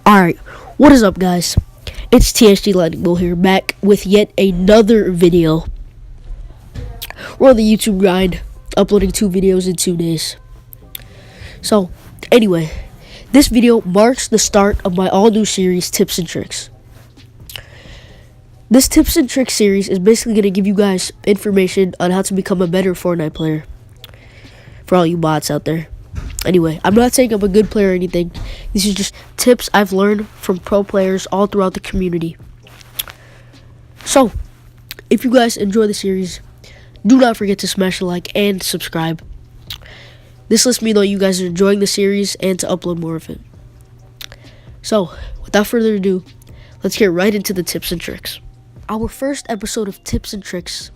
Alright, what is up, guys? It's TSG Lightning Bull here, back with yet another video. We're on the YouTube grind, uploading 2 videos in 2 days. So, anyway, this video marks the start of my all-new series, Tips and Tricks. This Tips and Tricks series is basically going to give you guys information on how to become a better Fortnite player. For all you bots out there. Anyway, I'm not saying I'm a good player or anything. These are just tips I've learned from pro players all throughout the community. So, if you guys enjoy the series, do not forget to smash a like and subscribe. This lets me know you guys are enjoying the series and to upload more of it. So, without further ado, let's get right into the tips and tricks. Our first episode of Tips and Tricks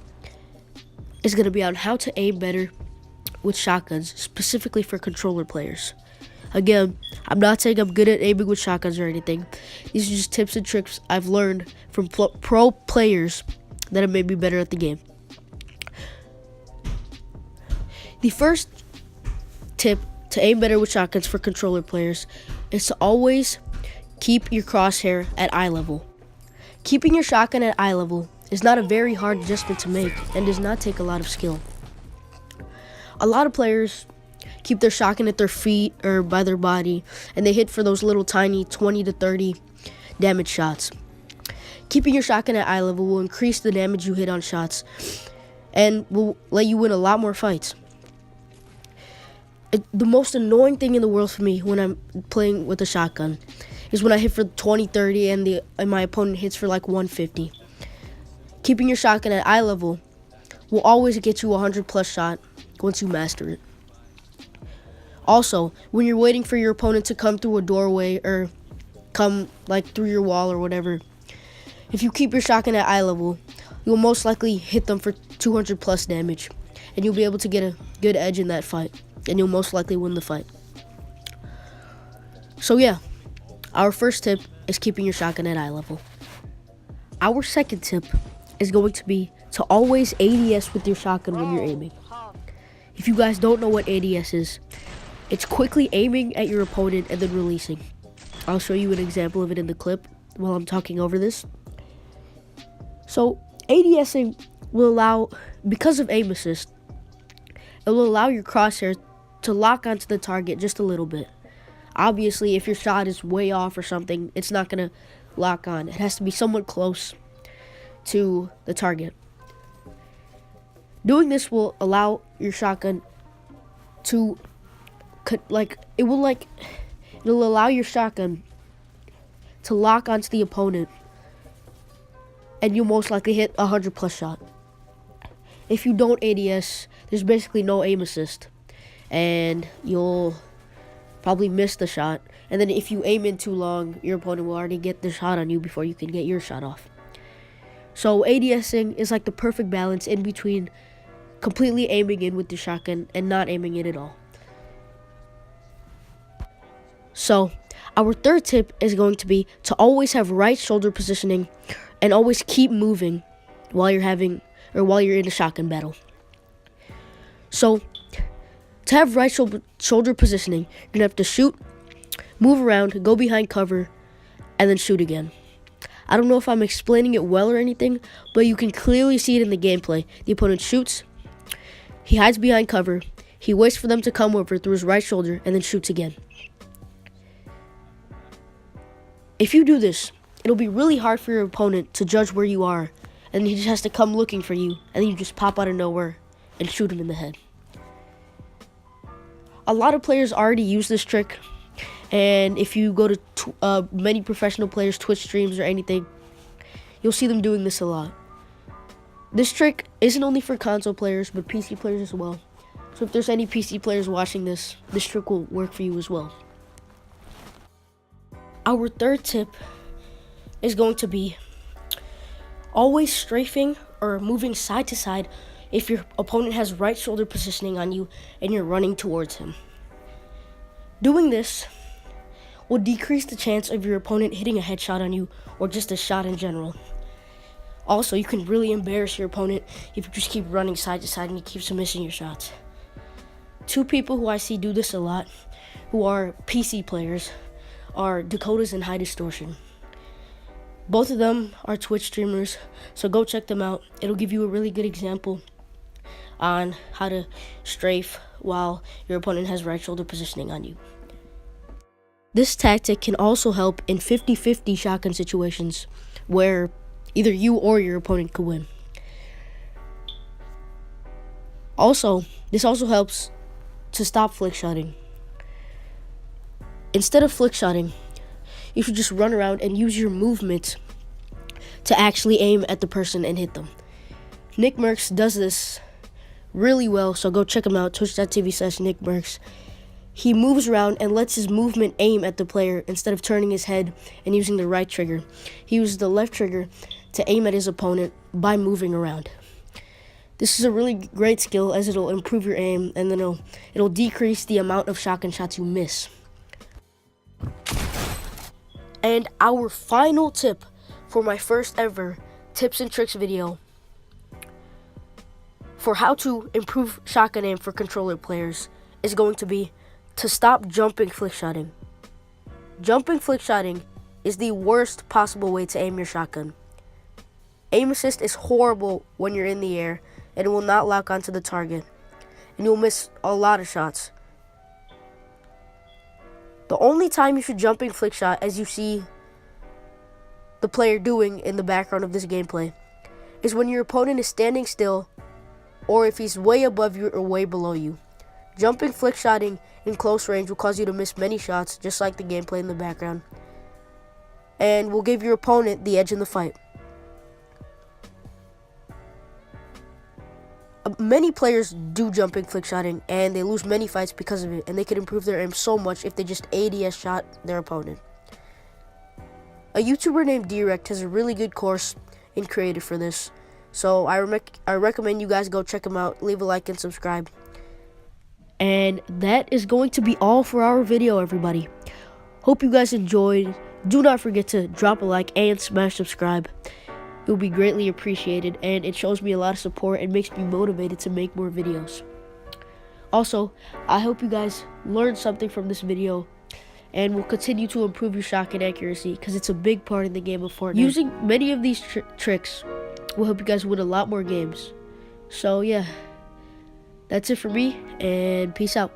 is going to be on how to aim better with shotguns, specifically for controller players. Again, I'm not saying I'm good at aiming with shotguns or anything. These are just tips and tricks I've learned from pro players that have made me better at the game. The first tip to aim better with shotguns for controller players is to always keep your crosshair at eye level. Keeping your shotgun at eye level is not a very hard adjustment to make and does not take a lot of skill. A lot of players keep their shotgun at their feet or by their body, and they hit for those little tiny 20 to 30 damage shots. Keeping your shotgun at eye level will increase the damage you hit on shots and will let you win a lot more fights. The most annoying thing in the world for me when I'm playing with a shotgun is when I hit for 20, 30 and my opponent hits for like 150. Keeping your shotgun at eye level will always get you a 100+ shot once you master it. Also, when you're waiting for your opponent to come through a doorway or come like through your wall or whatever, if you keep your shotgun at eye level, you'll most likely hit them for 200+ damage, and you'll be able to get a good edge in that fight, and you'll most likely win the fight. So yeah, our first tip is keeping your shotgun at eye level. Our second tip is going to be to always ADS with your shotgun when you're aiming. If you guys don't know what ADS is, it's quickly aiming at your opponent and then releasing. I'll show you an example of it in the clip while I'm talking over this. So, ADSing will allow, because of aim assist, it will allow your crosshair to lock onto the target just a little bit. Obviously, if your shot is way off or something, it's not going to lock on. It has to be somewhat close to the target. Doing this will allow your shotgun to, it'll allow your shotgun to lock onto the opponent, and you'll most likely hit a 100+ shot. If you don't ADS, there's basically no aim assist, and you'll probably miss the shot. And then if you aim in too long, your opponent will already get the shot on you before you can get your shot off. So ADSing is like the perfect balance in between completely aiming in with the shotgun and not aiming in at all. So, our third tip is going to be to always have right shoulder positioning and always keep moving while you're in a shotgun battle. So, to have right shoulder positioning, you're going to have to shoot, move around, go behind cover, and then shoot again. I don't know if I'm explaining it well or anything, but you can clearly see it in the gameplay. The opponent shoots, he hides behind cover, he waits for them to come over through his right shoulder, and then shoots again. If you do this, it'll be really hard for your opponent to judge where you are, and he just has to come looking for you, and then you just pop out of nowhere and shoot him in the head. A lot of players already use this trick, and if you go to many professional players' Twitch streams or anything, you'll see them doing this a lot. This trick isn't only for console players, but PC players as well. So if there's any PC players watching this trick will work for you as well. Our third tip is going to be always strafing or moving side to side if your opponent has right shoulder positioning on you and you're running towards him. Doing this will decrease the chance of your opponent hitting a headshot on you or just a shot in general. Also, you can really embarrass your opponent if you just keep running side to side and he keeps missing your shots. 2 people who I see do this a lot, who are PC players, are Dakotas and High Distortion. Both of them are Twitch streamers, so go check them out. It'll give you a really good example on how to strafe while your opponent has right shoulder positioning on you. This tactic can also help in 50-50 shotgun situations where either you or your opponent could win. This also helps to stop flick shotting. Instead of flick shotting, you should just run around and use your movement to actually aim at the person and hit them. Nick Merckx does this really well, so go check him out, twitch.tv/NickMerckx. He moves around and lets his movement aim at the player instead of turning his head and using the right trigger. He uses the left trigger to aim at his opponent by moving around. This is a really great skill as it'll improve your aim, and then it'll decrease the amount of shotgun shots you miss. And our final tip for my first ever tips and tricks video for how to improve shotgun aim for controller players is going to be to stop jumping flick shotting. Jumping flick shotting is the worst possible way to aim your shotgun. Aim assist is horrible when you're in the air, and it will not lock onto the target, and you'll miss a lot of shots. The only time you should jumping flick shot, as you see the player doing in the background of this gameplay, is when your opponent is standing still or if he's way above you or way below you. Jumping flick shotting in close range will cause you to miss many shots, just like the gameplay in the background, and will give your opponent the edge in the fight. Many players do jumping flick shotting, and they lose many fights because of it, and they could improve their aim so much if they just ADS shot their opponent. A YouTuber named Direct has a really good course in creative for this, so I recommend you guys go check him out. Leave a like and subscribe. And that is going to be all for our video, everybody. Hope you guys enjoyed. Do not forget to drop a like and smash subscribe. It will be greatly appreciated, and it shows me a lot of support and makes me motivated to make more videos. Also, I hope you guys learned something from this video and will continue to improve your shotgun accuracy, because it's a big part in the game of Fortnite. Using many of these tricks will help you guys win a lot more games. So yeah, that's it for me, and peace out.